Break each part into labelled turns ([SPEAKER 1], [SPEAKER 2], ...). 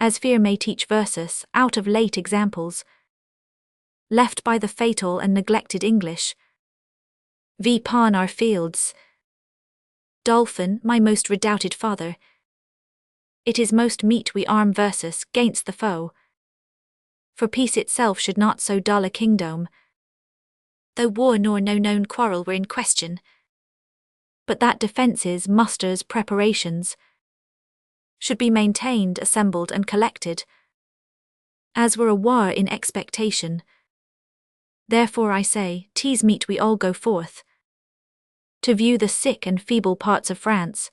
[SPEAKER 1] as fear may teach versus, out of late examples, left by the fatal and neglected English. V. Pawn our fields. Dolphin, my most redoubted father, it is most meet we arm versus 'gainst the foe. For peace itself should not so dull a kingdom, though war nor no known quarrel were in question, but that defences, musters, preparations should be maintained, assembled and collected, as were a war in expectation. Therefore I say, 'tis meet we all go forth to view the sick and feeble parts of France,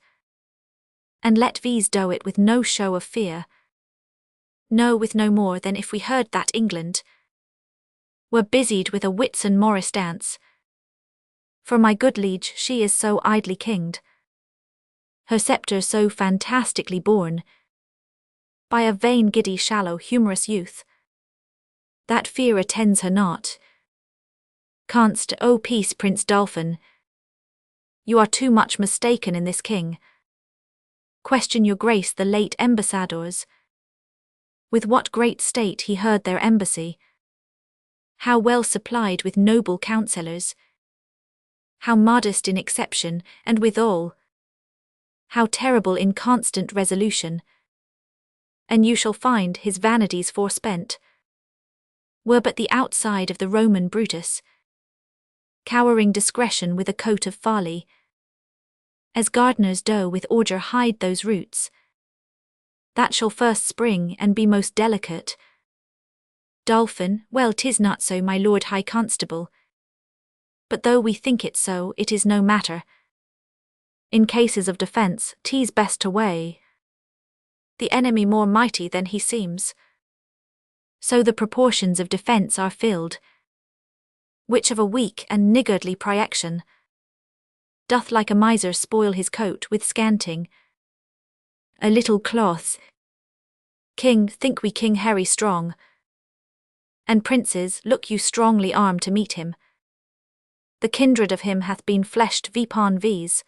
[SPEAKER 1] and let these do it with no show of fear, no, with no more than if we heard that England were busied with a Whitsun Morris dance. For my good liege, she is so idly kinged, her sceptre so fantastically borne, by a vain, giddy, shallow, humorous youth, that fear attends her not. Canst, O peace, Prince Dolphin, you are too much mistaken in this king. Question your grace the late ambassadors, with what great state he heard their embassy, how well supplied with noble counsellors, how modest in exception, and withal how terrible in constant resolution. And you shall find his vanities forespent were but the outside of the Roman Brutus, cowering discretion with a coat of folly, as gardeners do with ordure hide those roots that shall first spring and be most delicate. Dolphin, well, 'tis not so, my lord high constable, but though we think it so, it is no matter. In cases of defence, 'tis best to weigh the enemy more mighty than he seems, so the proportions of defence are filled, which of a weak and niggardly projection doth like a miser spoil his coat with scanting a little cloth. King, think we King Harry strong, and princes, look you strongly armed to meet him. The kindred of him hath been fleshed vipon vis,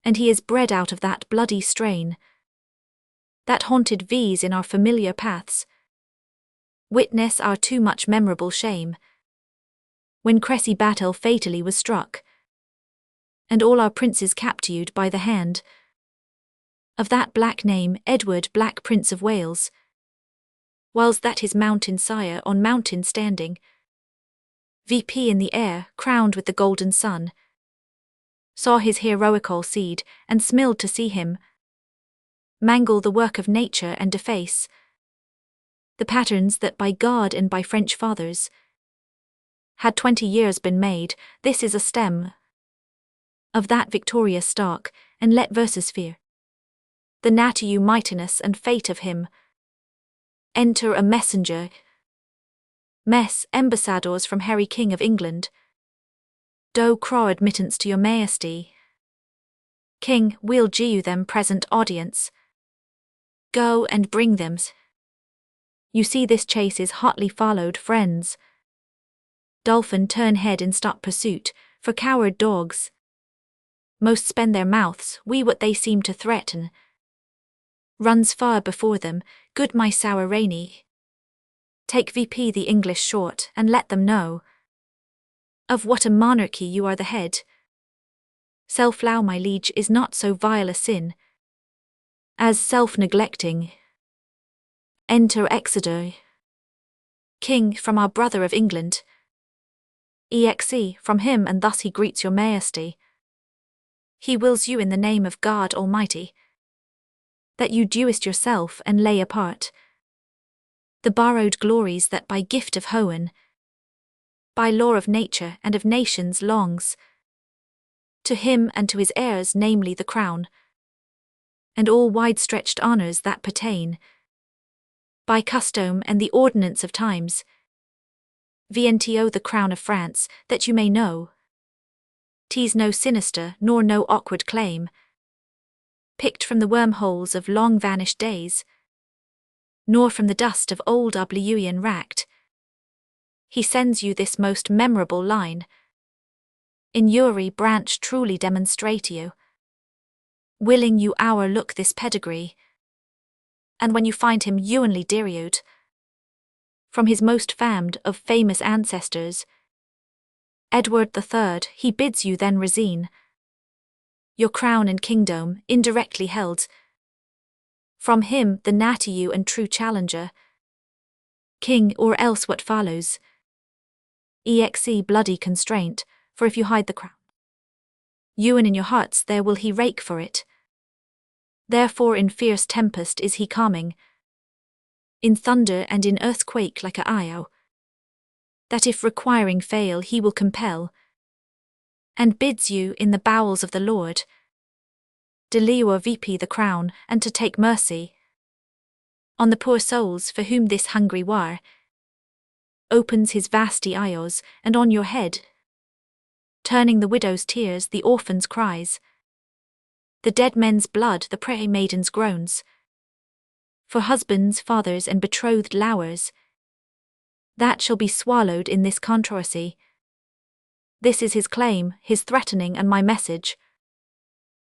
[SPEAKER 1] and he is bred out of that bloody strain that haunted vis in our familiar paths. Witness our too much memorable shame, when Cressy battle fatally was struck, and all our princes captured by the hand of that black name, Edward, Black Prince of Wales, whilst that his mountain sire on mountain standing, VP in the air, crowned with the golden sun, saw his heroical seed, and smiled to see him mangle the work of nature and deface the patterns that by God and by French fathers had 20 years been made. This is a stem of that victorious stock, and let verses fear the natiu mightiness and fate of him. Enter a messenger. Mess, ambassadors from Harry King of England, do craw admittance to your majesty. King, we'll gie you them present audience. Go and bring them. You see this chase is hotly followed, friends. Dolphin, turn head and stop pursuit, for coward dogs most spend their mouths, we what they seem to threaten runs far before them. Good my sour Rainy, take VP the English short, and let them know of what a monarchy you are the head. Self-low, my liege, is not so vile a sin as self-neglecting. Enter Exeter. King, from our brother of England. Exe, from him, and thus he greets your majesty. He wills you in the name of God Almighty, that you doest yourself and lay apart the borrowed glories that by gift of Hohen, by law of nature and of nations longs to him and to his heirs, namely the crown, and all wide-stretched honours that pertain by custom and the ordinance of times. VNTO the crown of France, that you may know 'tis no sinister nor no awkward claim, picked from the wormholes of long-vanished days, nor from the dust of old oblivion racked. He sends you this most memorable line, in Uri branch truly demonstrate you, willing you our look this pedigree, and when you find him ewenly deriod from his most famed of famous ancestors, Edward III, he bids you then resign your crown and kingdom, indirectly held from him, the natty you and true challenger, king, or else what follows, exe bloody constraint, for if you hide the crown, ewen in your hearts there will he rake for it. Therefore in fierce tempest is he calming, in thunder and in earthquake like a io, that if requiring fail he will compel, and bids you in the bowels of the Lord deliver VP the crown, and to take mercy on the poor souls for whom this hungry war opens his vasty eyes, and on your head, turning the widow's tears, the orphan's cries, the dead men's blood, the prey maiden's groans, for husbands, fathers, and betrothed lowers, that shall be swallowed in this controversy. This is his claim, his threatening, and my message.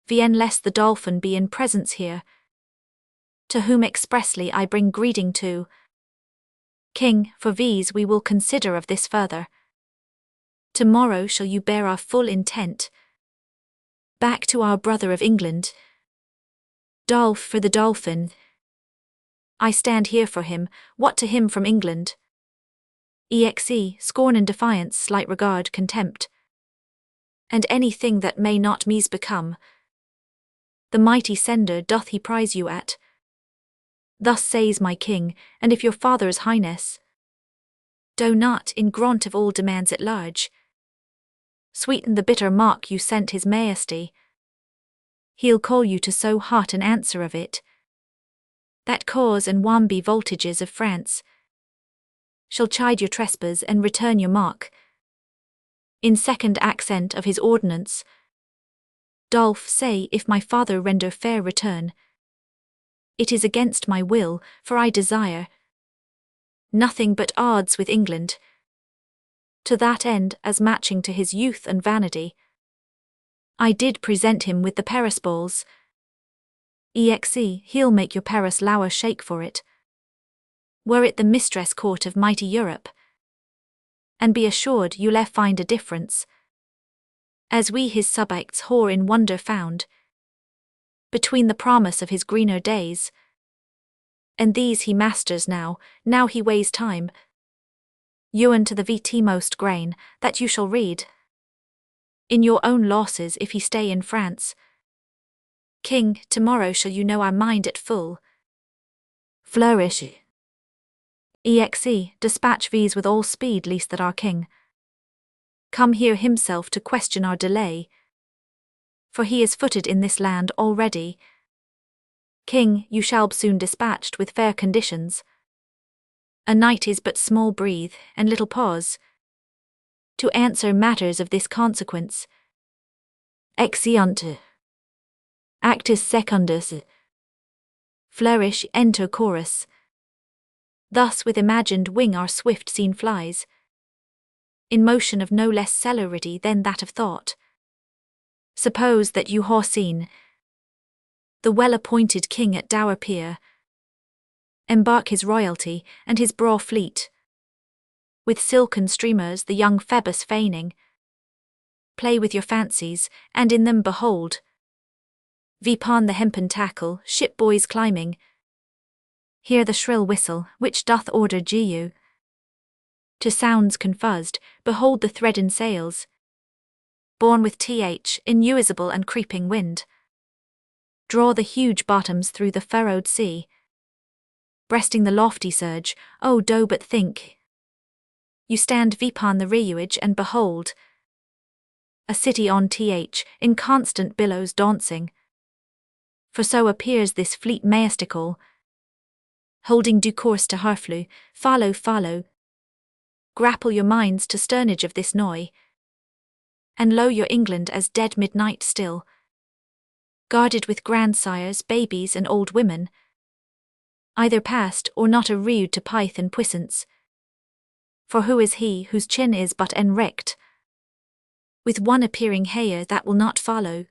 [SPEAKER 1] Vien lest the dolphin be in presence here, to whom expressly I bring greeting to. King, for these we will consider of this further. Tomorrow shall you bear our full intent back to our brother of England. Dolph for the dolphin. I stand here for him, what to him from England? Exe, scorn and defiance, slight regard, contempt, and anything that may not me's become. The mighty sender doth he prize you at. Thus says my king, and if your father's highness do not, in grant of all demands at large, sweeten the bitter mark you sent his majesty, he'll call you to so hot an answer of it, that cause and wamby voltages of France shall chide your trespass and return your mark. In second accent of his ordinance, Dolph say, if my father render fair return, it is against my will, for I desire nothing but odds with England, to that end, as matching to his youth and vanity, I did present him with the Paris balls. Exe, he'll make your Paris lower shake for it, were it the mistress court of mighty Europe. And be assured you'll find a difference, as we his subjects whore in wonder found, between the promise of his greener days, and these he masters now he weighs time, ewen to the VT most grain, that you shall read in your own losses if he stay in France. King, tomorrow shall you know our mind at full flourish. Exe, dispatch these with all speed, least that our king come here himself to question our delay, for he is footed in this land already. King, you shall soon dispatched with fair conditions. A night is but small breathe, and little pause, to answer matters of this consequence. Exeunt. Actus secundus. Flourish, enter chorus. Thus with imagined wing our swift scene flies, in motion of no less celerity than that of thought. Suppose that you have seen the well-appointed king at Dower Pier embark his royalty and his braw fleet, with silken streamers the young Phoebus feigning. Play with your fancies, and in them behold Vipon the hempen tackle, ship boys climbing. Hear the shrill whistle, which doth order Gu to sounds confused, behold the threaden sails, borne with inusable and creeping wind, draw the huge bottoms through the furrowed sea, breasting the lofty surge. Oh, do but think, you stand Vipon the reuage, and behold a city on in constant billows dancing, for so appears this fleet majestical, holding due course to Harflew. Follow, grapple your minds to sternage of this noy, and lo your England as dead midnight still, guarded with grandsires, babies, and old women, either past or not a rude to pyth and puissance. For who is he whose chin is but enwrecked with one appearing hair that will not follow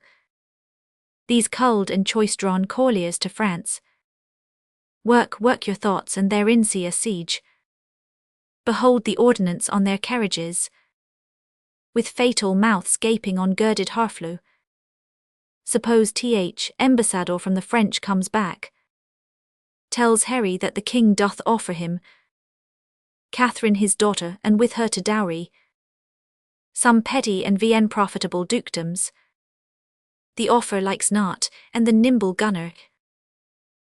[SPEAKER 1] these culled and choice-drawn colliers to France, Work your thoughts and therein see a siege. Behold the ordnance on their carriages, with fatal mouths gaping on girded harflew. Suppose ambassador from the French comes back, tells Harry that the king doth offer him Catherine his daughter, and with her to dowry some petty and profitable dukedoms. The offer likes not, and the nimble gunner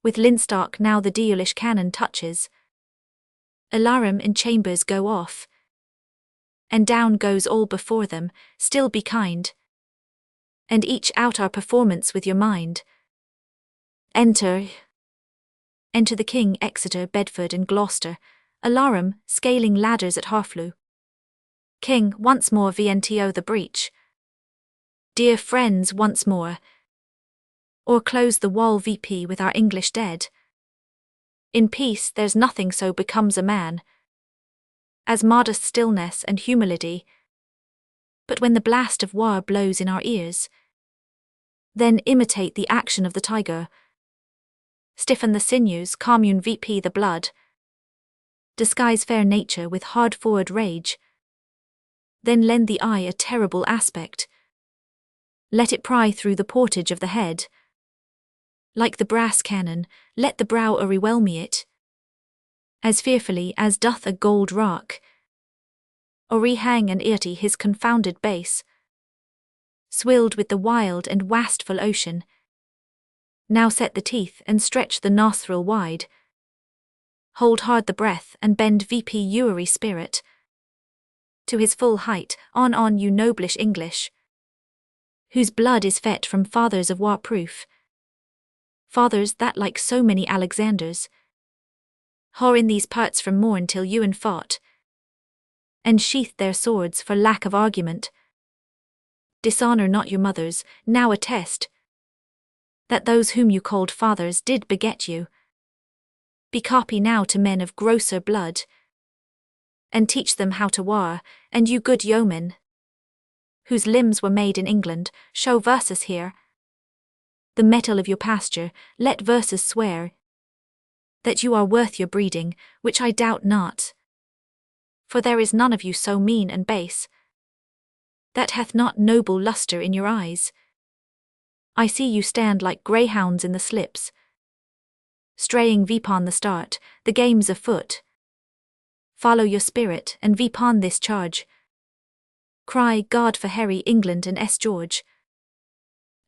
[SPEAKER 1] with linstock now the dealish cannon touches. Alarum in chambers go off, and down goes all before them. Still be kind, and each out our performance with your mind. Enter the king, Exeter, Bedford and Gloucester. Alarum, scaling ladders at Harflew. King, once more VNTO the breach. Dear friends, once more. Or close the wall VP with our English dead. In peace there's nothing so becomes a man as modest stillness and humility. But when the blast of war blows in our ears, then imitate the action of the tiger. Stiffen the sinews, commune VP the blood. Disguise fair nature with hard forward rage. Then lend the eye a terrible aspect. Let it pry through the portage of the head. Like the brass cannon, let the brow o'erwhelm it, as fearfully as doth a gold rock, or rehang an earty his confounded base, swilled with the wild and wasteful ocean. Now set the teeth and stretch the nostril wide, hold hard the breath and bend VP Ury spirit to his full height. On you noblish English, whose blood is fet from fathers of war-proof, fathers that like so many Alexanders, whore in these parts from morn till Ewan fought, and sheathed their swords for lack of argument. Dishonour not your mothers, now attest that those whom you called fathers did beget you. Be copy now to men of grosser blood, and teach them how to war. And you good yeomen, whose limbs were made in England, show verses here. The metal of your pasture, let verses swear that you are worth your breeding, which I doubt not. For there is none of you so mean and base that hath not noble lustre in your eyes. I see you stand like greyhounds in the slips, straying vipon the start, the game's afoot. Follow your spirit, and vipon this charge. Cry God for Harry, England and S. George.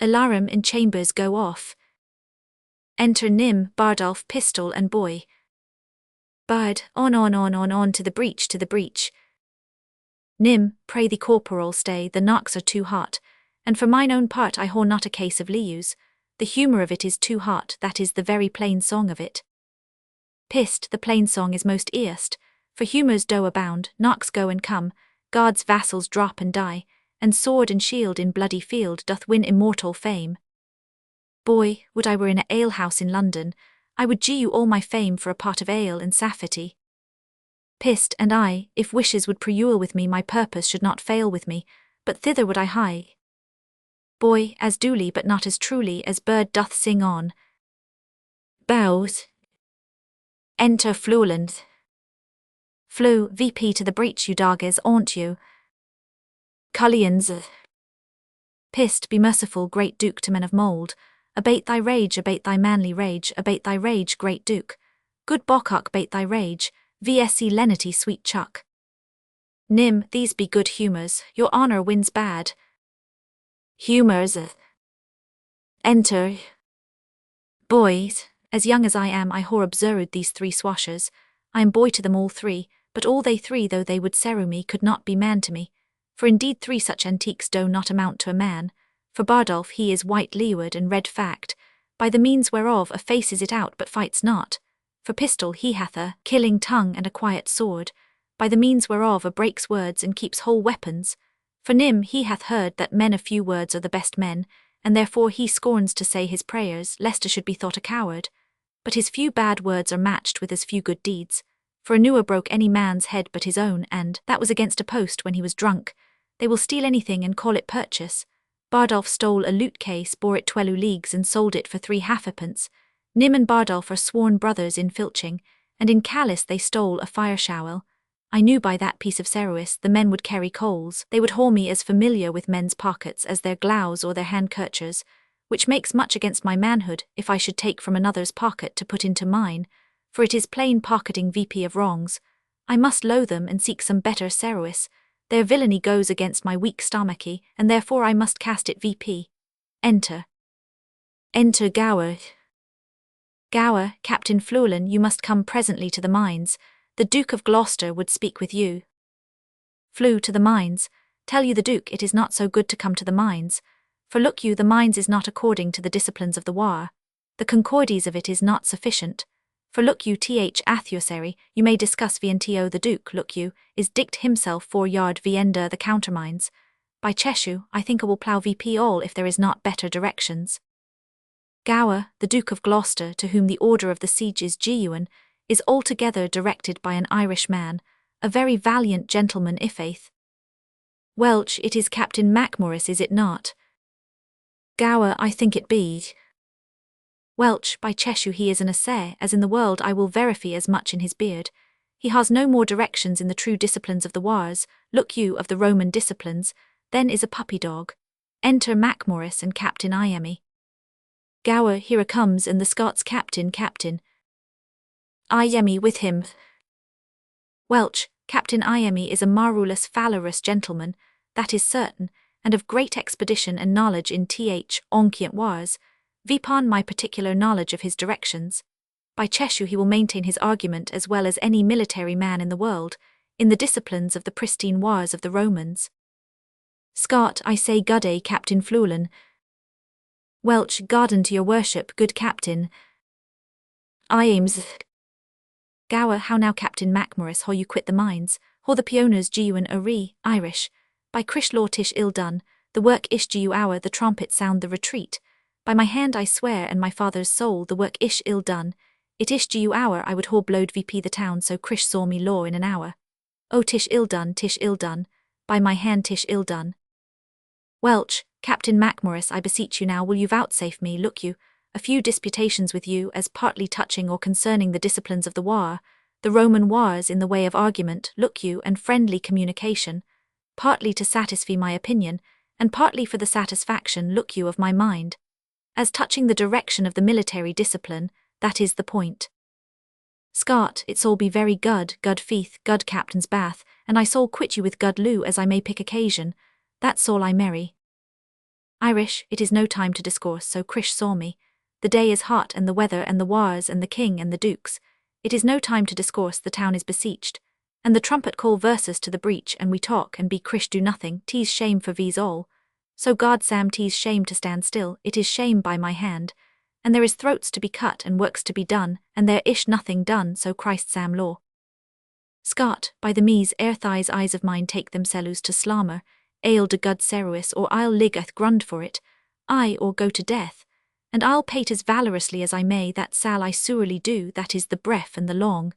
[SPEAKER 1] Alarum in chambers go off. Enter Nym, Bardolph, Pistol and Boy. Bard, on to the breach. Nym, pray thee corporal stay, the knocks are too hot, and for mine own part I whore not a case of leus, the humour of it is too hot, that is the very plain song of it. Pist, the plain song is most earst, for humours do abound, knocks go and come, God's vassals drop and die, and sword and shield in bloody field doth win immortal fame. Boy, would I were in a alehouse in London, I would gee you all my fame for a pot of ale and saffety. Pist and I, if wishes would preule with me, my purpose should not fail with me, but thither would I hie. Boy, as duly but not as truly as bird doth sing on. Bows. Enter Fluland. Flew, VP to the breach, you doggers, aunt you. Cullions. Pist, be merciful, great Duke, to men of mould. Abate thy rage, abate thy manly rage, abate thy rage, great Duke. Good Bocock, bate thy rage, VSC lenity, sweet Chuck. Nym, these be good humours, your honour wins bad. Humours. Enter. Boys, as young as I am, I whore observed these three swashers. I am boy to them all three, but all they three, though they would seru me, could not be man to me. For indeed three such antiques do not amount to a man. For Bardolph he is white leeward and red fact, by the means whereof a faces it out but fights not. For Pistol he hath a killing tongue and a quiet sword, by the means whereof a breaks words and keeps whole weapons. For Nym he hath heard that men of few words are the best men, and therefore he scorns to say his prayers, lest he should be thought a coward. But his few bad words are matched with as few good deeds. For a newer broke any man's head but his own, and that was against a post when he was drunk. They will steal anything and call it purchase. Bardolph stole a lute case, bore it 12 leagues and sold it for 3 halfpence. Nym and Bardolph are sworn brothers in filching, and in Callis they stole a fire shovel. I knew by that piece of cerwis the men would carry coals. They would haul me as familiar with men's pockets as their glows or their handkerchers, which makes much against my manhood if I should take from another's pocket to put into mine, for it is plain pocketing VP of wrongs. I must loathe them and seek some better cerwis. Their villainy goes against my weak stomachy, and therefore I must cast it VP. Enter. Enter Gower. Gower, Captain Fluellen, you must come presently to the mines. The Duke of Gloucester would speak with you. Flew to the mines. Tell you the Duke it is not so good to come to the mines. For look you, the mines is not according to the disciplines of the war. The concordies of it is not sufficient. For look you, adversary, you may discuss VNTO the Duke, look you, is dict himself 4 yard viender the countermines. By Cheshire, I think I will plough VP all if there is not better directions. Gower, the Duke of Gloucester, to whom the order of the siege is genuine, is altogether directed by an Irish man, a very valiant gentleman i' faith. Welch, it is Captain Macmorris, is it not? Gower, I think it be. Welch, by Cheshire he is an assay, as in the world I will verify as much in his beard. He has no more directions in the true disciplines of the wars, look you, of the Roman disciplines, than is a puppy dog. Enter Macmorris and Captain Iemy. Gower, here a comes, and the Scots Captain. Iemy with him. Welch, Captain Iemy is a marvellous valorous gentleman, that is certain, and of great expedition and knowledge in ancient wars, vipon my particular knowledge of his directions. By Cheshire he will maintain his argument as well as any military man in the world, in the disciplines of the pristine wars of the Romans. Scott, I say good day, Captain Fluellen. Welch, garden to your worship, good captain. Iames. Gower, how now, Captain Macmorris, how you quit the mines, how the pioners genuine Irish. By Crish law tish ill done, the work ish gew hour, the trumpet sound the retreat. By my hand I swear and my father's soul, the work ish ill done. It ish gew hour, I would haul blowed VP the town, so Crish saw me law in an hour. Oh tish ill done, by my hand tish ill done. Welch, Captain Macmorris, I beseech you now, will you vouchsafe me, look you, a few disputations with you as partly touching or concerning the disciplines of the war, the Roman wars in the way of argument, look you, and friendly communication, partly to satisfy my opinion, and partly for the satisfaction, look you, of my mind. As touching the direction of the military discipline, that is the point. Scott, it's all be very good feath, good Captain's Bath, and I soul quit you with good loo as I may pick occasion, that's all I merry. Irish, it is no time to discourse, so Crish saw me. The day is hot, and the weather, and the wars, and the king, and the dukes. It is no time to discourse, the town is besieged. And the trumpet call versus to the breach, and we talk, and be Crish do nothing, tease shame for v's all. So God Sam tease shame to stand still, it is shame by my hand. And there is throats to be cut, and works to be done, and there ish nothing done, so Christ Sam law. Scott, by the mees ere thighs eyes of mine take themselves to slammer, ale de gud cerwis, or I'll liggeth grund for it, I or go to death, and I'll pate as valorously as I may, that sal I surely do, that is the breath and the long.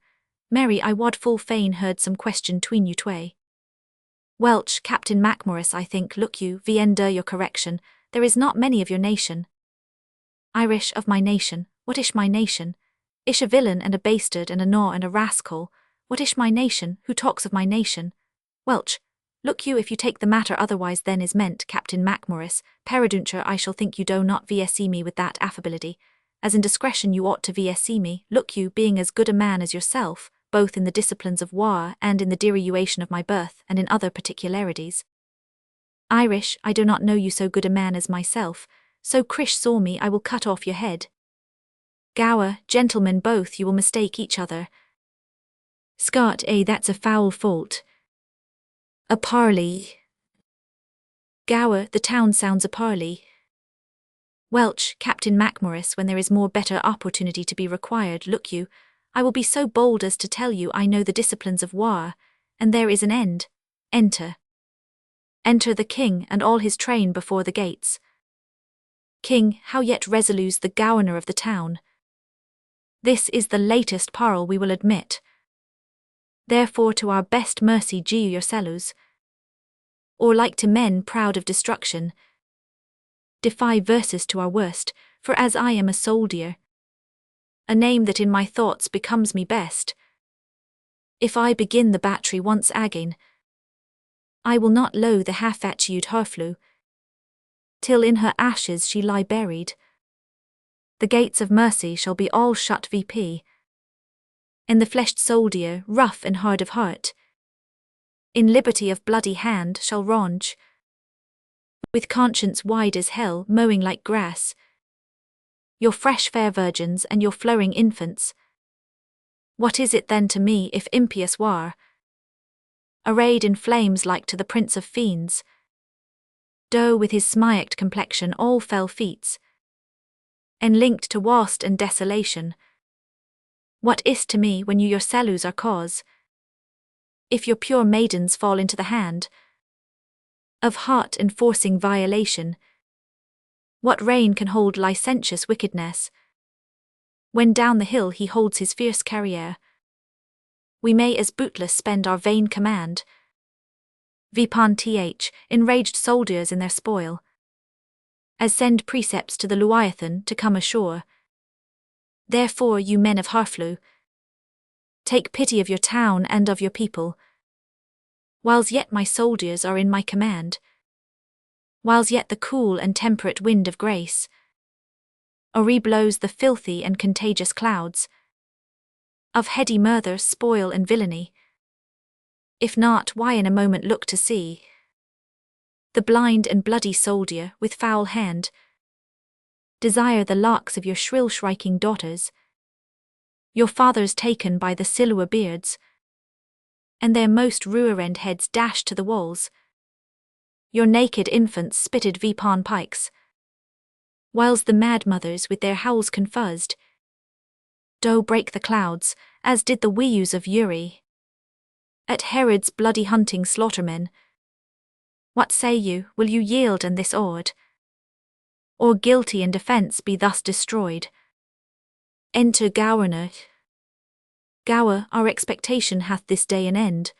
[SPEAKER 1] Mary, I wad full fain heard some question tween you tway. Welch, Captain Macmorris, I think, look you, viender your correction, there is not many of your nation. Irish, of my nation, what ish my nation? Ish a villain and a bastard and a gnaw and a rascal, what ish my nation, who talks of my nation? Welch, look you, if you take the matter otherwise than is meant, Captain Macmorris, peradventure I shall think you do not VSC me with that affability, as in discretion you ought to VSC me, look you, being as good a man as yourself, both in the disciplines of war and in the derivation of my birth and in other particularities. Irish, I do not know you so good a man as myself, so Crish saw me I will cut off your head. Gower, gentlemen both, you will mistake each other. Scott, that's a foul fault. A parley. Gower, the town sounds a parley. Welch, Captain Macmorris, when there is more better opportunity to be required, look you, I will be so bold as to tell you I know the disciplines of war, and there is an end. Enter. Enter the king and all his train before the gates. King, how yet resolutes the governor of the town? This is the latest parle we will admit. Therefore to our best mercy giu yourselves. Or like to men proud of destruction, defy versus to our worst, for as I am a soldier, a name that in my thoughts becomes me best. If I begin the battery once again, I will not loathe the half-attude Harflew, till in her ashes she lie buried. The gates of mercy shall be all shut VP, and the fleshed soldier, rough and hard of heart, in liberty of bloody hand shall range, with conscience wide as hell mowing like grass, your fresh fair virgins and your flowing infants. What is it then to me if impious war, arrayed in flames like to the prince of fiends, doe with his smiact complexion all fell feats, and linked to waste and desolation? What is to me when you your salus are cause, if your pure maidens fall into the hand of heart enforcing violation? What reign can hold licentious wickedness, when down the hill he holds his fierce carriere? We may as bootless spend our vain command, vipon th, enraged soldiers in their spoil, as send precepts to the Leviathan to come ashore. Therefore, you men of Harflew, take pity of your town and of your people, whiles yet my soldiers are in my command, whiles yet the cool and temperate wind of grace blows the filthy and contagious clouds of heady murder, spoil and villainy. If not, why in a moment look to see the blind and bloody soldier with foul hand desire the locks of your shrill shrieking daughters, your fathers taken by the Silua beards, and their most ruined heads dashed to the walls, your naked infants spitted vipon pikes, whiles the mad mothers with their howls confused do break the clouds, as did the weus of Uri at Herod's bloody hunting slaughtermen. What say you, will you yield in this ord, or guilty in defence be thus destroyed? Enter Gowerner. Gower, our expectation hath this day an end.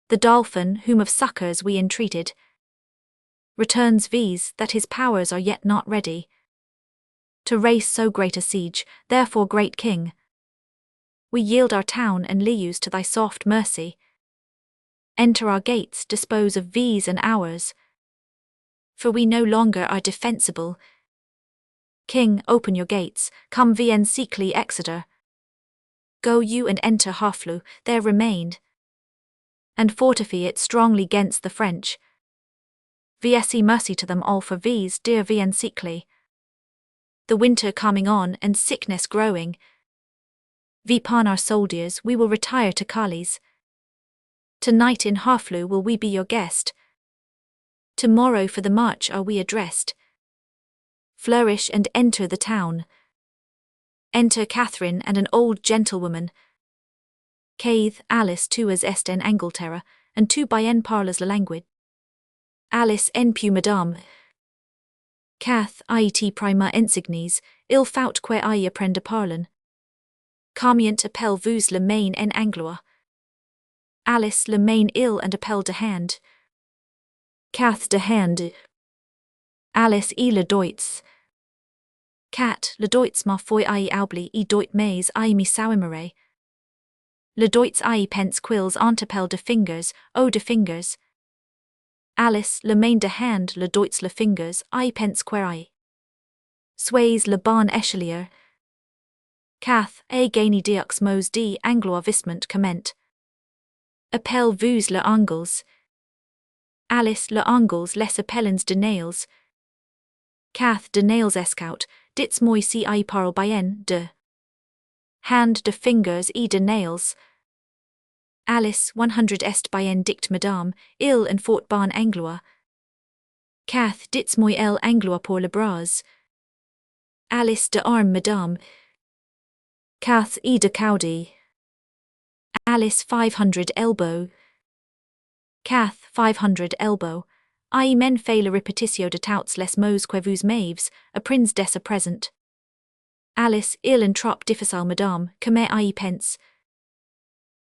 [SPEAKER 1] The dolphin, whom of succours we entreated, returns viz. That his powers are yet not ready to race so great a siege. Therefore, great king, we yield our town and leus to thy soft mercy. Enter our gates, dispose of viz. And ours, for we no longer are defensible. King, open your gates, come vn secly Exeter. Go you and enter Harflew, there remain, and fortify it strongly gainst the French. VSE mercy to them all for viz. Dear vn secly. The winter coming on and sickness growing, vipon our soldiers we will retire to Calais. Tonight in Harflew will we be your guest. Tomorrow for the march are we addressed. Flourish and enter the town. Enter Catherine and an old gentlewoman. Caith, Alice tu as est en Angleterre, and tu bien parles la language. Alice en pu madame. Cath, it prima insignes, il faut que I apprendre parlen. Camient appel vous le main en Anglois. Alice le main il and appel de hand. Cath de hand. Alice e le Deutz. Cat, le Deutz ma foi I aubli e Deut mais I mi sauimere. Le Deutz I pence quills antepel de fingers, o de fingers. Alice, le main de hand, le Deutz le fingers, I pence querai. Sways le ban echelier. Cath, a gaini deux mos d Anglois visment comment. Appel vous le angles. Alice le angles les appellens de nails. Cath de nails escout, dits moi si I parle bien de. Hand de fingers e de nails. Alice 100 est bien dict madame, il and fort ban Anglois. Cath dits moi el Anglois pour le bras. Alice de arm madame. Cath e de cowdy. Alice 500 elbow. Cath 500 elbow. I men fait le repetitio de touts les mots que vous m'aves, a prince des a present. Alice il and trop difficile madame, comme I pence.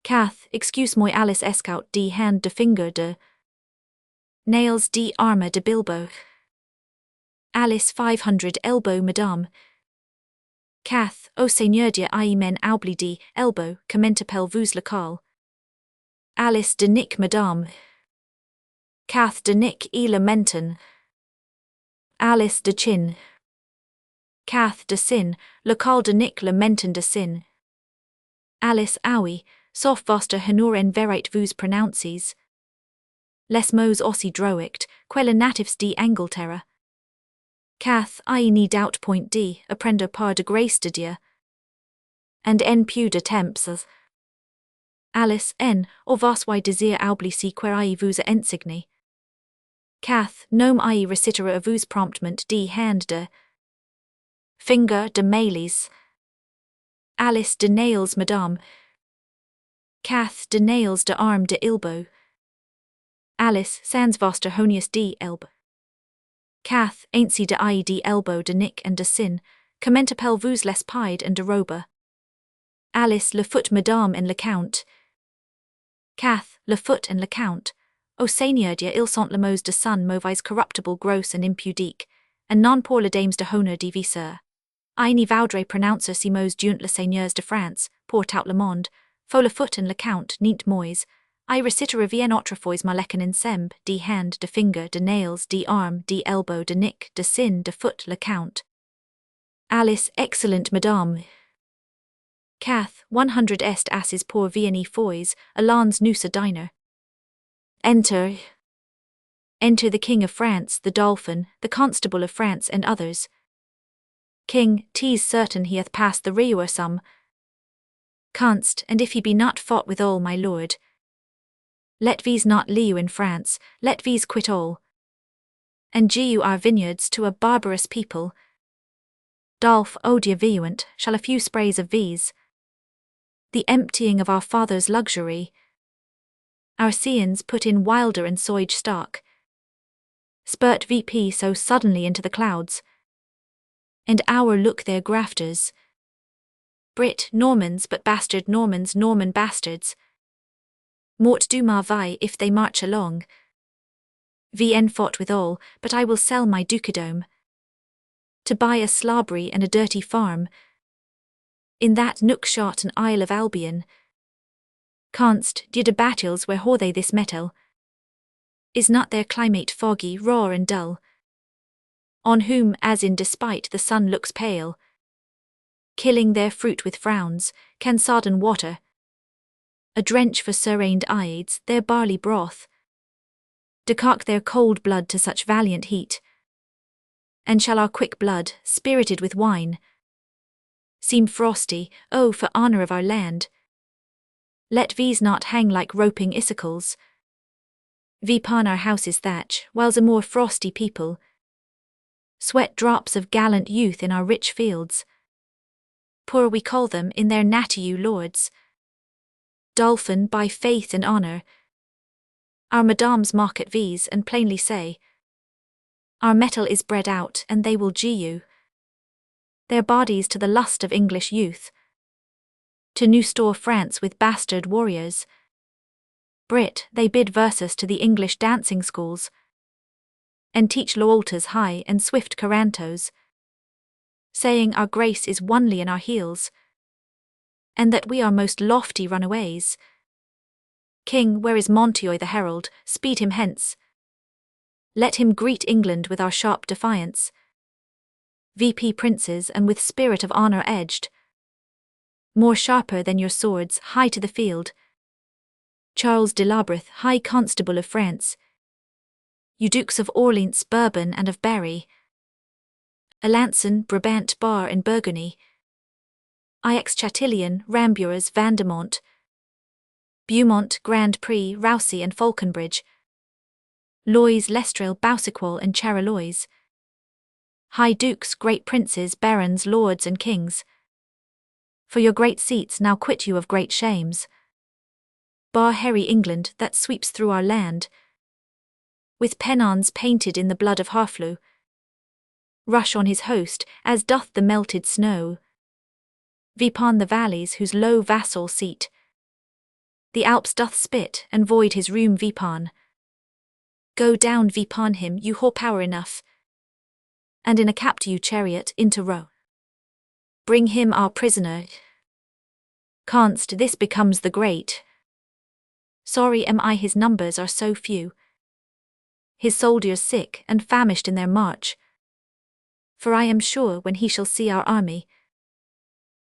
[SPEAKER 1] Cath, excuse moi Alice escout d hand de finger de. Nails d armour de bilbo. Alice 500 elbow madame. Cath, o seigneur de I men oublidi, elbow, commentapel vous local. Alice de Nick madame. Cath de Nick e lamenton. Alice de chin. Cath de sin, local de Nick lamenton de sin. Alice owie, sof voster honor en verite vous pronounces. Les mots aussi droict, quella natifs de Angleterre. Cath I ni doubt point d, apprender par de grace de Dieu. And en peu de temps as. Alice en, or vos y désir oublici querai vous ensigni. Cath, nom I recitera vous promptment d hand de. Finger de mailis. Alice de nails madame. Cath de nails de arm de elbow. Alice sans voster honius d elb. Cath ainsi de I d elbow de Nick and de sin, commentapel vous les pied and de roba. Alice le foot madame and le count. Cath, le foot and le count. O seigneur dia ils sont le mos de son mauvais corruptible gross and impudique, and non pour le dames de honneur de viseur. I ni vaudre prononcer si mos dunt le seigneurs de France, pour tout le monde, fo le foot and le count neat mois. I recitera vien autrefois malecken in semb, de hand, de finger, de nails, de arm, de elbow, de nick, de sin, de foot, le count. Alice, excellent madame. Cath, 100 est asses pour vieni fois, alans nusa diner. Enter. Enter the King of France, the Dolphin, the Constable of France and others. King, 'tis certain he hath passed the Reuer some. Canst, and if he be not fought withal, my lord. Let vese not lieu in France, let vese quit all. And giu our vineyards to a barbarous people. Dolph, odia viuant, shall a few sprays of vese. The emptying of our father's luxury. Our seans put in wilder and soige stock. Spurt VP so suddenly into the clouds. And our look their grafters. Brit Normans but bastard Normans Norman bastards. Mort du marvaille if they march along. Vn fought withal, but I will sell my dukedome. To buy a slabbery and a dirty farm. In that nook shot an Isle of Albion. Canst, de battles where whore they this metal? Is not their climate foggy, raw and dull? On whom, as in despite, the sun looks pale. Killing their fruit with frowns, can sodden water. A drench for surrained eyes, their barley broth. Decoct their cold blood to such valiant heat. And shall our quick blood, spirited with wine, seem frosty, oh, for honour of our land? Let these not hang like roping issacles. Vipon our houses thatch, whiles a more frosty people. Sweat drops of gallant youth in our rich fields. Poor we call them in their natiu lords. Dolphin by faith and honour. Our madames mock at these and plainly say, our metal is bred out and they will giu their bodies to the lust of English youth. To new store France with bastard warriors. Brit, they bid versus to the English dancing schools. And teach loalters high and swift carantos. Saying our grace is onely in our heels. And that we are most lofty runaways. King, where is Montioy the herald, speed him hence. Let him greet England with our sharp defiance. VP princes and with spirit of honour edged. More sharper than your swords, high to the field. Charles de Labreth, High Constable of France. You Dukes of Orleans, Bourbon and of Berry. Alanson, Brabant, Bar and Burgundy. Ix Chatillon, Rambures, Vandemont. Beaumont, Grand Prix, Rousey and Falconbridge. Loys, Lestrel, Bouciquol and Charolois. High Dukes, great princes, barons, lords and kings. For your great seats now quit you of great shames. Bar hairy England that sweeps through our land. With pennons painted in the blood of Harflew. Rush on his host, as doth the melted snow. Vipon the valleys whose low vassal seat. The Alps doth spit and void his room Vipon. Go down Vipon him, you whore power enough. And in a captive chariot into row. Bring him our prisoner. Canst this becomes the great. Sorry am I his numbers are so few. His soldiers sick and famished in their march. For I am sure when he shall see our army,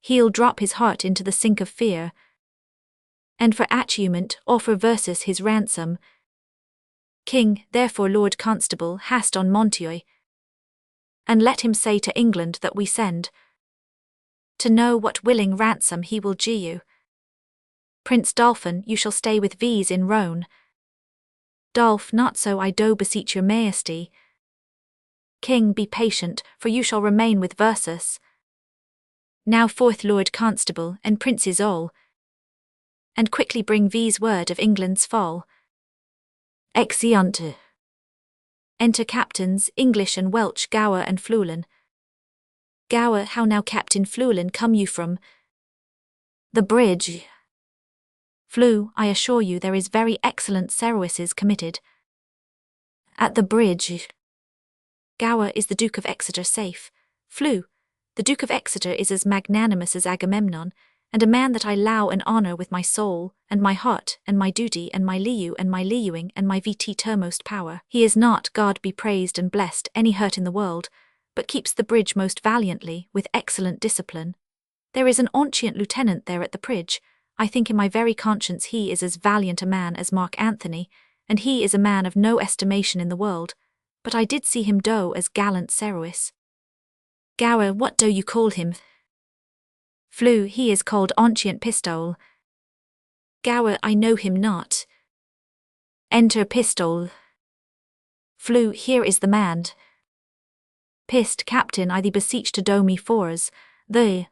[SPEAKER 1] he'll drop his heart into the sink of fear, and for attument offer versus his ransom. King, therefore Lord Constable, hast on Montoy, and let him say to England that we send, to know what willing ransom he will gie you. Prince Dolphin, you shall stay with V's in Rhone. Dolph, not so I do beseech your majesty. King, be patient, for you shall remain with Versus. Now forth Lord Constable and princes all, and quickly bring V's word of England's fall. Exeunt. Enter captains, English and Welsh, Gower and Fluellen. Gower, how now Captain Fluellen come you from? The bridge. Flew, I assure you there is very excellent services committed. At the bridge. Gower, is the Duke of Exeter safe? Flew, the Duke of Exeter is as magnanimous as Agamemnon, and a man that I low and honour with my soul, and my heart, and my duty, and my liu, and my liuing, and my VT termost power. He is not, God be praised and blessed, any hurt in the world, but keeps the bridge most valiantly, with excellent discipline. There is an ancient lieutenant there at the bridge. I think in my very conscience he is as valiant a man as Mark Anthony, and he is a man of no estimation in the world, but I did see him do as gallant Cerois. Gower, what do you call him? Flew, he is called Ancient Pistol. Gower, I know him not. Enter Pistol. Flew, here is the man. Pist, Captain, I thee beseech to do me fors, the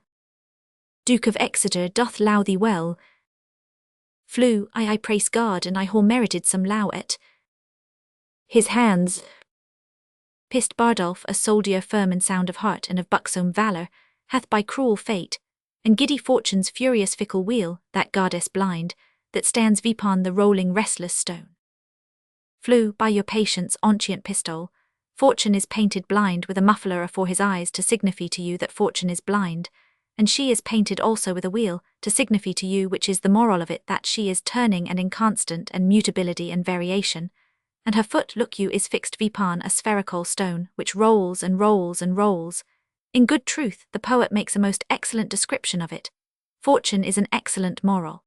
[SPEAKER 1] Duke of Exeter doth low thee well. Flew, I praise God, and I ho merited some low at his hands. Pist Bardolph, a soldier firm and sound of heart and of buxom valour, hath by cruel fate, and giddy fortune's furious fickle wheel, that goddess blind, that stands vipon the rolling restless stone. Flew, by your patience, ancient Pistol, fortune is painted blind with a muffler afore his eyes to signify to you that fortune is blind, and she is painted also with a wheel, to signify to you which is the moral of it, that she is turning and inconstant and mutability and variation, and her foot, look you, is fixed vipon a spherical stone, which rolls and rolls and rolls. In good truth, the poet makes a most excellent description of it. Fortune is an excellent moral.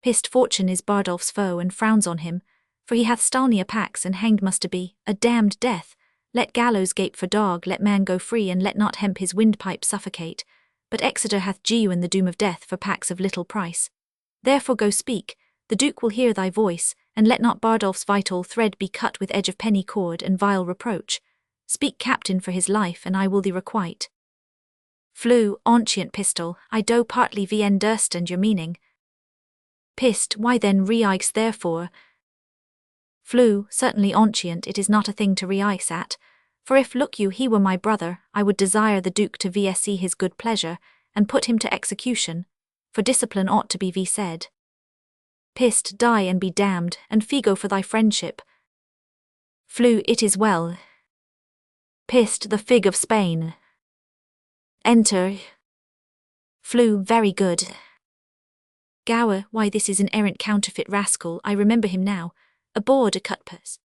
[SPEAKER 1] Pist Fortune is Bardolph's foe and frowns on him, for he hath stolne a pax and hanged must to be, a damned death. Let gallows gape for dog, let man go free, and let not hemp his windpipe suffocate. But Exeter hath genuine the doom of death for pax of little price. Therefore go speak, the Duke will hear thy voice, and let not Bardolph's vital thread be cut with edge of penny cord and vile reproach. Speak, Captain, for his life, and I will thee requite. Flew, ancient Pistol, I do partly thee understand your meaning. Pist, why then reice therefore? Flew, certainly ancient, it is not a thing to reice at, for if, look you, he were my brother, I would desire the Duke to VSE his good pleasure, and put him to execution, for discipline ought to be said. Pist, die and be damned, and Figo for thy friendship. Flew, it is well. Pist, the fig of Spain. Enter. Flew, very good. Gower, why this is an errant counterfeit rascal, I remember him now, aboard a cutpurse.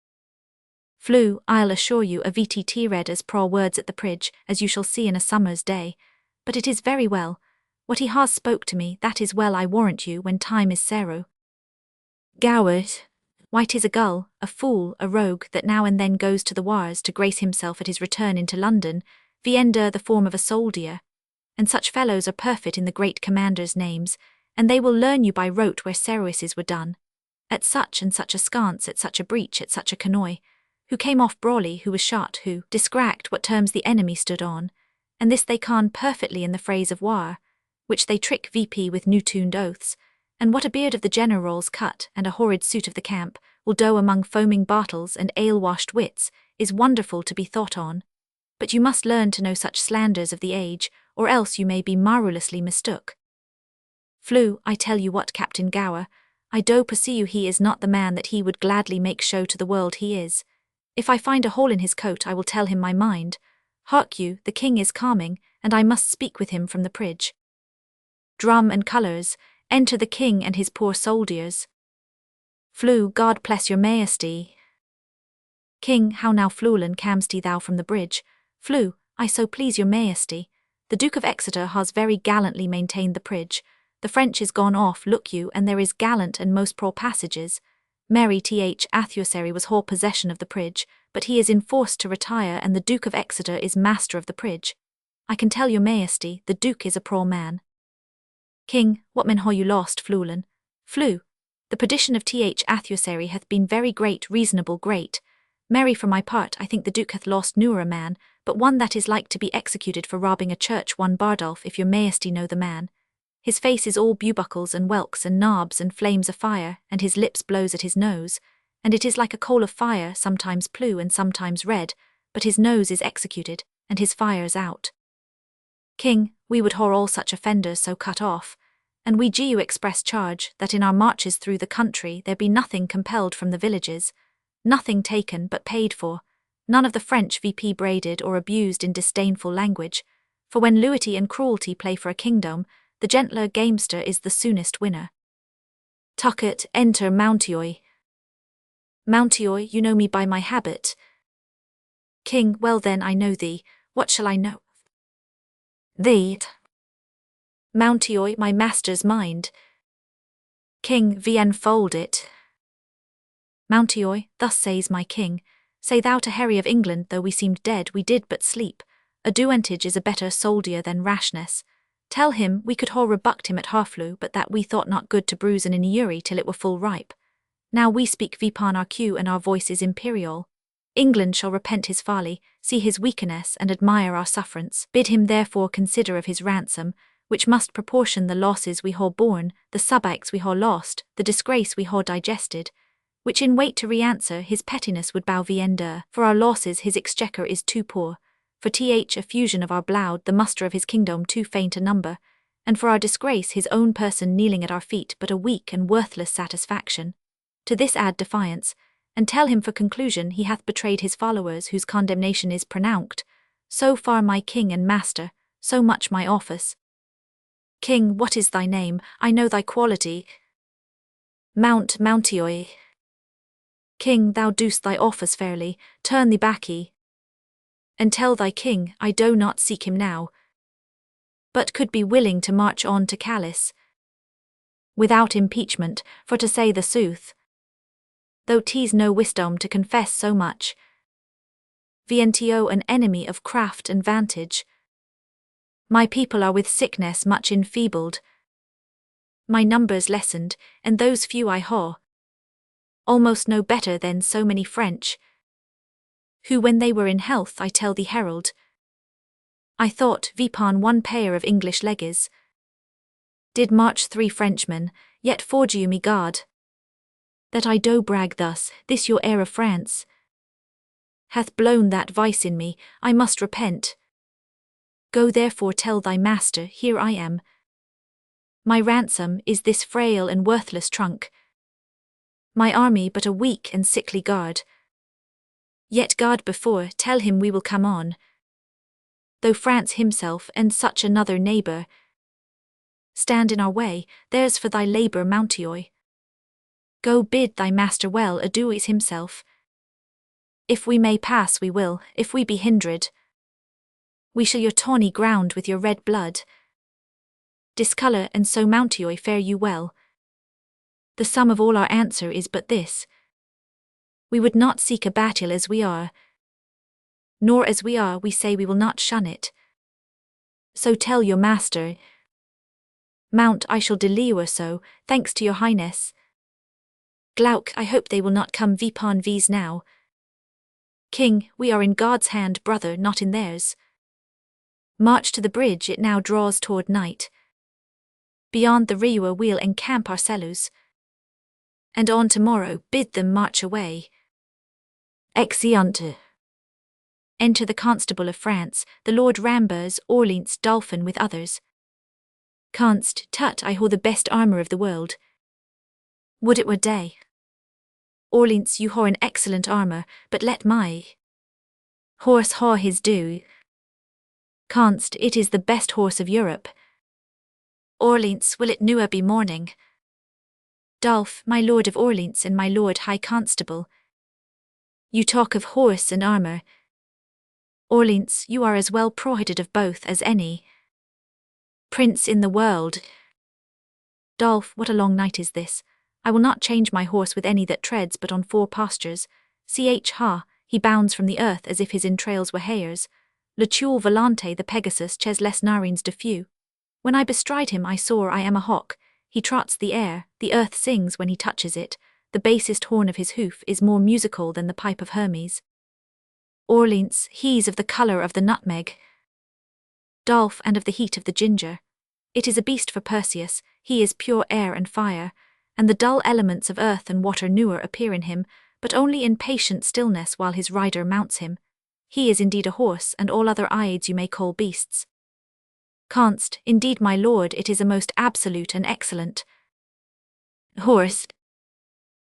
[SPEAKER 1] Flew, I'll assure you a VTT read as pra words at the bridge, as you shall see in a summer's day, but it is very well, what he has spoke to me, that is well I warrant you when time is Sero. Gower, why 'tis a gull, a fool, a rogue, that now and then goes to the wars to grace himself at his return into London, viender the form of a soldier, and such fellows are perfect in the great commanders' names, and they will learn you by rote where Ceroises were done, at such and such a sconce, at such a breach, at such a canoy, who came off brawly, who was shot, who discracked what terms the enemy stood on, and this they con perfectly in the phrase of war, which they trick VP with new-tuned oaths, and what a beard of the general's cut, and a horrid suit of the camp, will do among foaming battles and ale-washed wits, is wonderful to be thought on. But you must learn to know such slanders of the age, or else you may be marvellously mistook. Flew, I tell you what, Captain Gower, I do perceive he is not the man that he would gladly make show to the world he is. If I find a hole in his coat I will tell him my mind. Hark you, the king is calming, and I must speak with him from the bridge. Drum and colours, enter the king and his poor soldiers. Flew, God bless your majesty. King, how now Flulen cam'st thou from the bridge? Flew, I so please your majesty. The Duke of Exeter has very gallantly maintained the bridge. The French is gone off, look you, and there is gallant and most poor passages. Mary th adversary was whole possession of the bridge, but he is enforced to retire, and the Duke of Exeter is master of the bridge. I can tell your majesty, the Duke is a poor man. King, what men ha you lost, Flulen? Flew, the perdition of th adversary hath been very great, reasonable great. Mary, for my part, I think the Duke hath lost newer a man, but one that is like to be executed for robbing a church, one Bardolph, if your majesty know the man. His face is all buckles and whelks and knobs and flames of fire, and his lips blows at his nose, and it is like a coal of fire, sometimes blue and sometimes red, but his nose is executed, and his fire's out. King, we would haw all such offenders so cut off, and we gie you express charge that in our marches through the country there be nothing compelled from the villages, nothing taken but paid for, none of the French VP braided or abused in disdainful language, for when luity and cruelty play for a kingdom, the gentler gamester is the soonest winner. Tucket, enter Mountioy. Mountioy, you know me by my habit. King, well then I know thee, what shall I know? Thee. Mountioy, my master's mind. King, vi enfold it. Mountioy, thus says my king, say thou to Harry of England, though we seemed dead, we did but sleep. A duentage is a better soldier than rashness. Tell him we could haw rebucked him at Harflew, but that we thought not good to bruise an injury till it were full ripe. Now we speak vipon our cue, and our voice is imperial. England shall repent his folly, see his weakness, and admire our sufferance. Bid him therefore consider of his ransom, which must proportion the losses we haw borne, the subjects we haw lost, the disgrace we haw digested, which in wait to re-answer his pettiness would bow viender. For our losses his exchequer is too poor, for th effusion of our blood the muster of his kingdom too faint a number, and for our disgrace his own person kneeling at our feet but a weak and worthless satisfaction. To this add defiance, and tell him for conclusion he hath betrayed his followers whose condemnation is pronounced. So far my king and master, so much my office. King, what is thy name? I know thy quality. Mountioy. King, thou dost thy office fairly, turn thee baccy. And tell thy king, I do not seek him now, but could be willing to march on to Calais, without impeachment, for to say the sooth, though 'tis no wisdom to confess so much, vnto an enemy of craft and vantage. My people are with sickness much enfeebled, my numbers lessened, and those few I haw, almost no better than so many French, who when they were in health I tell thee herald, I thought vipon one pair of English leges, did march 3 Frenchmen, yet forge you me God, that I do brag thus, this your heir of France, hath blown that vice in me, I must repent. Go therefore tell thy master, here I am. My ransom is this frail and worthless trunk, my army but a weak and sickly guard. Yet guard before, tell him we will come on, though France himself and such another neighbour stand in our way, there's for thy labour Mountioy. Go bid thy master well adieu is himself. If we may pass we will, if we be hindered, we shall your tawny ground with your red blood discolour, and so Mountioy fare you well. The sum of all our answer is but this, we would not seek a battle as we are, nor as we are we say we will not shun it. So tell your master. Mount, I shall deliver so, thanks to your highness. Glauc, I hope they will not come vipon vis now. King, we are in God's hand, brother, not in theirs. March to the bridge, it now draws toward night. Beyond the Riua we'll encamp ourselves, and on tomorrow bid them march away. Exeunt. Enter the Constable of France, the Lord Rambers, Orleans, Dolphin with others. Const, tut, I haw the best armour of the world. Would it were day. Orleans, you haw an excellent armour, but let my horse haw his due. Canst, it is the best horse of Europe. Orleans, will it ne'er be morning? Dolph, my lord of Orleans and my lord high constable. You talk of horse and armour. Orleans, you are as well provided of both as any prince in the world. Dolph, what a long night is this! I will not change my horse with any that treads but on 4 pastures. Ha, he bounds from the earth as if his entrails were hares. Le tuile volante the Pegasus ches les narines de feu. When I bestride him I soar, I am a hawk. He trots the air, the earth sings when he touches it. The basest horn of his hoof is more musical than the pipe of Hermes. Orleans, he's of the colour of the nutmeg. Dolph, and of the heat of the ginger. It is a beast for Perseus, he is pure air and fire, and the dull elements of earth and water newer appear in him, but only in patient stillness while his rider mounts him. He is indeed a horse, and all other aids you may call beasts. Canst, indeed my lord, it is a most absolute and excellent horse.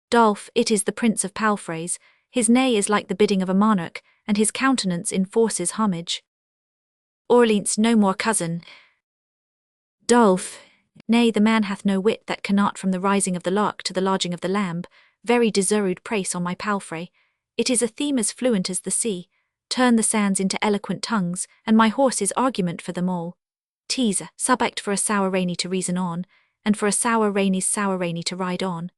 [SPEAKER 1] Dolph, it is the prince of palfreys, his neigh is like the bidding of a monarch, and his countenance enforces homage. Orleans, no more cousin. Dolph, nay, the man hath no wit that cannot from the rising of the lark to the lodging of the lamb, very deserud praise on my palfrey. It is a theme as fluent as the sea, turn the sands into eloquent tongues, and my horse is argument for them all. Tease, subject for a sour rainy to reason on, and for a sour rainy's sour rainy to ride on.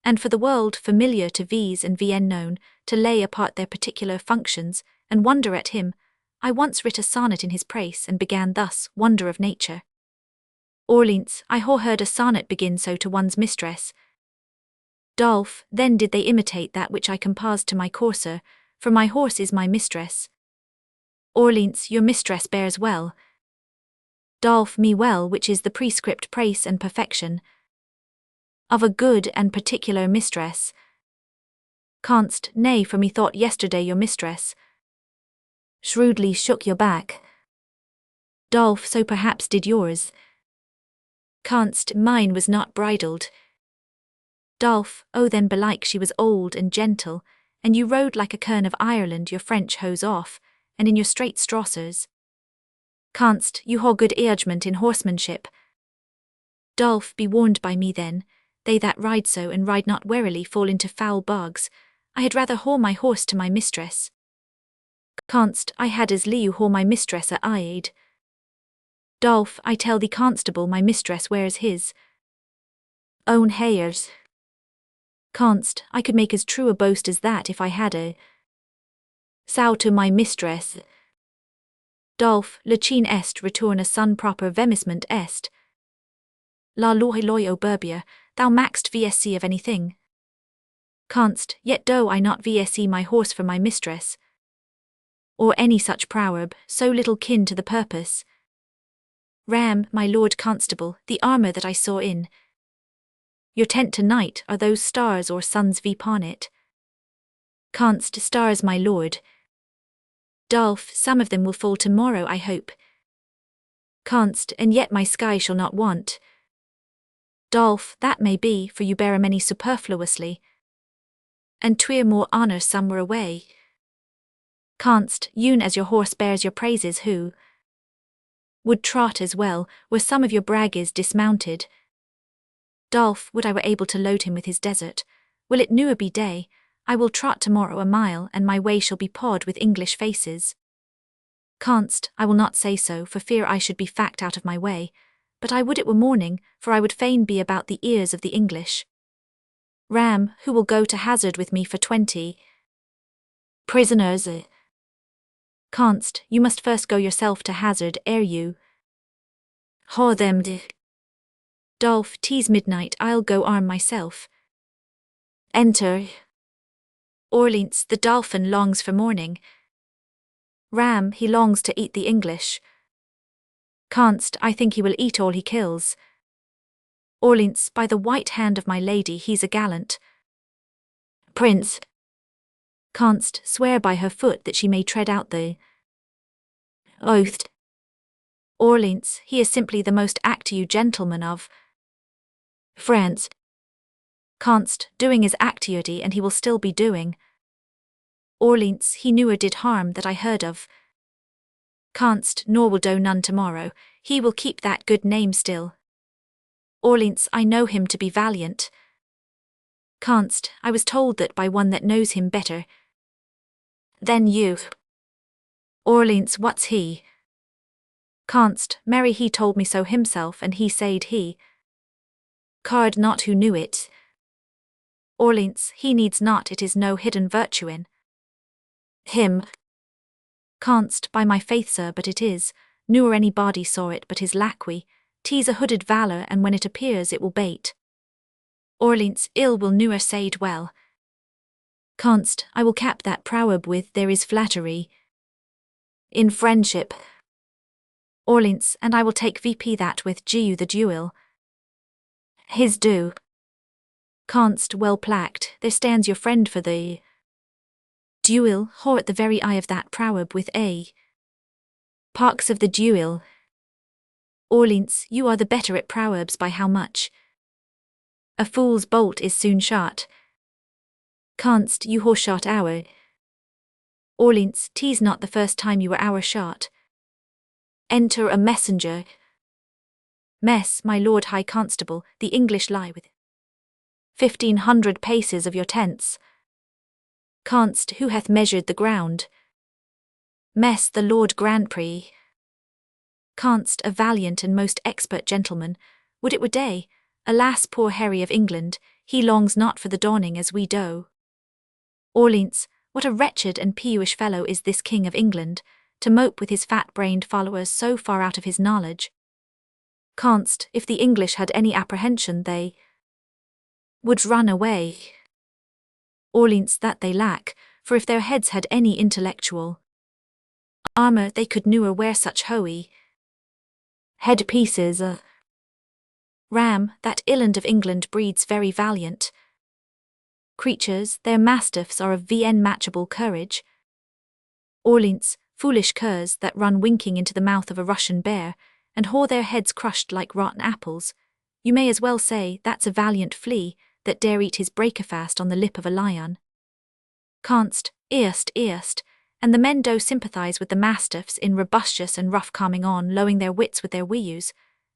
[SPEAKER 1] And for the world familiar to V's and Vn known, to lay apart their particular functions, and wonder at him. I once writ a sonnet in his praise, and began thus, wonder of nature. Orleans, I heard a sonnet begin so to one's mistress. Dolph, then did they imitate that which I composed to my courser, for my horse is my mistress. Orleans, your mistress bears well. Dolph, me well, which is the prescript praise and perfection of a good and particular mistress. Canst, nay, for me thought yesterday your mistress shrewdly shook your back. Dolph, so perhaps did yours. Canst, mine was not bridled. Dolph, oh then belike she was old and gentle, and you rode like a kern of Ireland your French hose off, and in your straight strossers. Canst, you haw good judgment in horsemanship. Dolph, be warned by me then, they that ride so and ride not warily fall into foul bogs. I had rather haw my horse to my mistress. Canst, I had as lieu haw my mistress a aid. Dolph, I tell thee constable my mistress wears his own hairs. Canst, I could make as true a boast as that if I had a sow to my mistress. Dolph, lecine est return a son proper vemissement est. La loy o burbia, thou maxed VSC of anything. Canst, yet do I not VSC my horse for my mistress. Or any such proverb, so little kin to the purpose. Ram, my lord constable, the armour that I saw in your tent tonight, are those stars or suns upon it? Canst, stars, my lord. Dolph, some of them will fall tomorrow, I hope. Canst, and yet my sky shall not want. Dolph, that may be, for you bear a many superfluously. And 'twere more honour some were away. Canst, yoon as your horse bears your praises who would trot as well, were some of your bragges dismounted. Dolph, would I were able to load him with his desert. Will it ne'er be day? I will trot tomorrow a mile, and my way shall be pawed with English faces. Canst, I will not say so, for fear I should be fact out of my way, but I would it were morning, for I would fain be about the ears of the English. Ram, who will go to hazard with me for 20 prisoners? Canst, you must first go yourself to hazard ere you haw them. Dolph, 'tis midnight, I'll go arm myself. Enter. Orleans, the dolphin longs for morning. Ram, he longs to eat the English. Canst, I think he will eat all he kills. Orleans, by the white hand of my lady, he's a gallant prince. Canst, swear by her foot that she may tread out the oath. Orleans, he is simply the most actu gentleman of France. Canst, doing is actuity, and he will still be doing. Orleans, he newer did harm that I heard of. Canst, nor will do none tomorrow, he will keep that good name still. Orleans, I know him to be valiant. Canst, I was told that by one that knows him better than you. Orleans, what's he? Canst, marry, he told me so himself, and he said he cared not who knew it. Orleans, he needs not, it is no hidden virtue in him. Canst, by my faith, sir, but it is, nor any body saw it but his lacquey, 'tis a hooded valour, and when it appears it will bait. Orleans, ill will newer said well. Canst, I will cap that proverb with, there is flattery in friendship. Orleans, and I will take VP that with Gu the duel. His due. Canst, well placked, there stands your friend for the duel, whore at the very eye of that proverb with a parks of the duel. Orleans, you are the better at proverbs by how much? A fool's bolt is soon shot. Canst, you horse shot our. Orleans, 'tis not the first time you were our shot. Enter a messenger. Mess, my lord high constable, the English lie with 1,500 paces of your tents. Canst, who hath measured the ground? Mess, the Lord Grand Prix. Canst, a valiant and most expert gentleman, would it were day. Alas, poor Harry of England, he longs not for the dawning as we do. Orleans, what a wretched and peevish fellow is this King of England, to mope with his fat-brained followers so far out of his knowledge. Canst, if the English had any apprehension, they would run away. Orleans, that they lack, for if their heads had any intellectual armour, they could newer wear such hoey head-pieces. Ram, that Illand of England breeds very valiant creatures, their mastiffs are of VN matchable courage. Orleans, foolish curs that run winking into the mouth of a Russian bear, and haw their heads crushed like rotten apples. You may as well say, that's a valiant flea, that dare eat his breakfast on the lip of a lion. Canst, erst, and the men do sympathize with the mastiffs in robustious and rough calming on, lowing their wits with their weeus,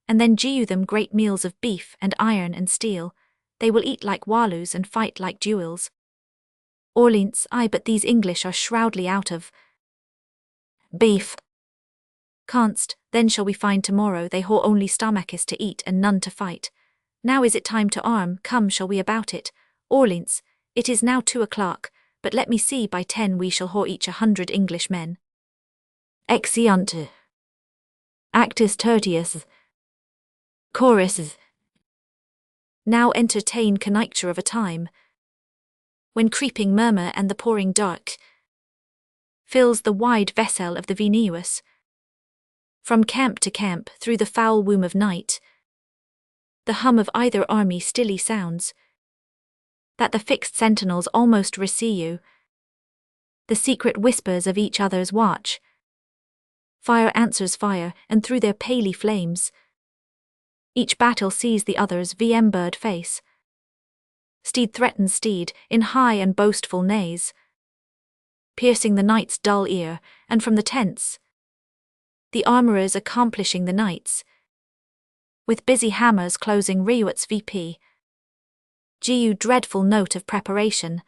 [SPEAKER 1] and then gew them great meals of beef and iron and steel. They will eat like wallows and fight like duels. Orleans, aye, but these English are shroudly out of beef. Canst, then shall we find tomorrow they haw only stomachus to eat and none to fight. Now is it time to arm, come shall we about it. Orleans, it is now 2 o'clock, but let me see, by 10 we shall haw each 100 English men. Exeunt. Actus tertius. Chorus. Now entertain conjecture of a time when creeping murmur and the pouring dark fills the wide vessel of the Venus. From camp to camp, through the foul womb of night, the hum of either army stilly sounds, that the fixed sentinels almost receive the secret whispers of each other's watch. Fire answers fire, and through their paly flames, each battle sees the other's bird face. Steed threatens steed, in high and boastful neighs, piercing the night's dull ear, and from the tents, the armourers accomplishing the knights, with busy hammers closing Reuts VP. Gu dreadful note of preparation.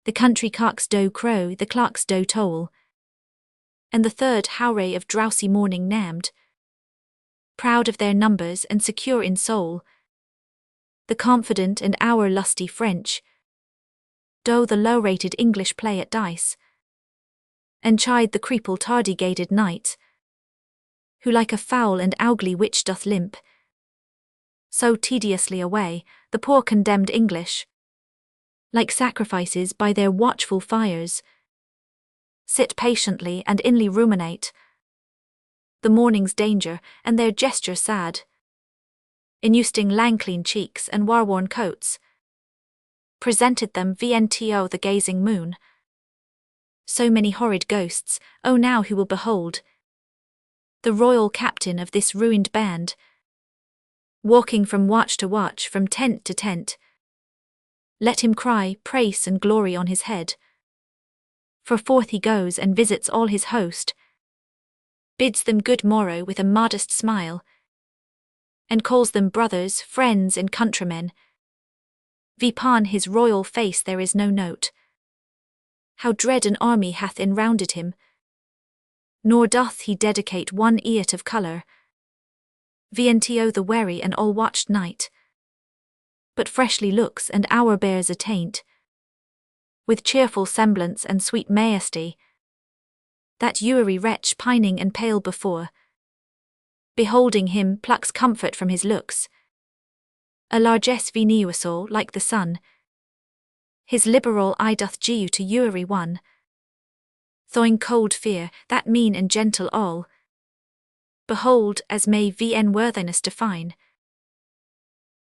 [SPEAKER 1] The country cocks do crow, the clocks do toll, and the third howray of drowsy morning named. Proud of their numbers and secure in soul, the confident and our lusty French do the low-rated English play at dice, and chide the creeple tardy-gated knight, who like a foul and ugly witch doth limp so tediously away. The poor condemned English, like sacrifices by their watchful fires, sit patiently and inly ruminate the morning's danger, and their gesture sad, in usting lang-clean cheeks and war-worn coats, presented them VNTO the gazing moon. So many horrid ghosts, oh now who will behold the royal captain of this ruined band, walking from watch to watch, from tent to tent. Let him cry praise and glory on his head, for forth he goes and visits all his host, bids them good morrow with a modest smile, and calls them brothers, friends, and countrymen. Vipon his royal face there is no note. How dread an army hath enrounded him, nor doth he dedicate one eat of colour. Viento the wary and all-watched night, but freshly looks and hour bears a taint, with cheerful semblance and sweet majesty, that weary wretch pining and pale before, beholding him plucks comfort from his looks. A largesse venusal like the sun, his liberal eye doth due to weary one, thoing cold fear, that mean and gentle all. Behold, as may vn worthiness define,